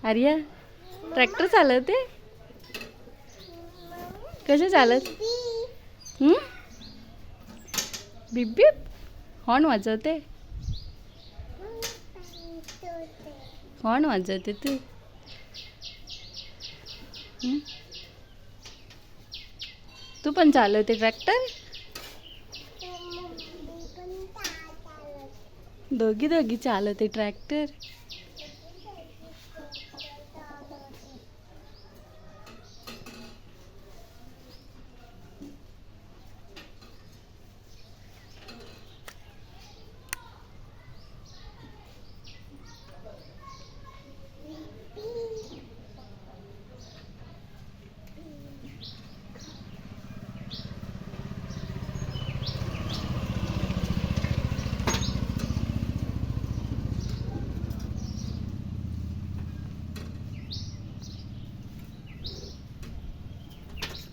Arya tractor चालवते कसे चालत बिप बिप हॉर्न वाजवते हॉर्न वाजवते तू तू पण चालवते ट्रॅक्टर दोघी दोघी चालवते ट्रॅक्टर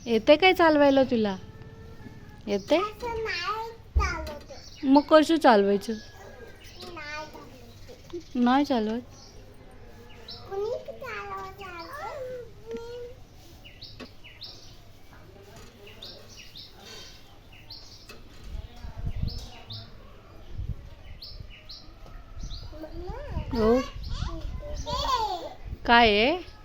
येते काय चालवायला तुला येते मग कसं चालवायचं नाही चालवत हो काय आहे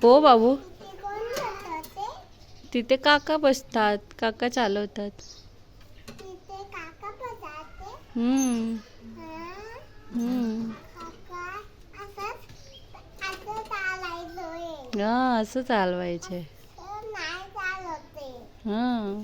हो बाबू तिथे काका बसतात काका चालवतात हा असं चालवायचे हा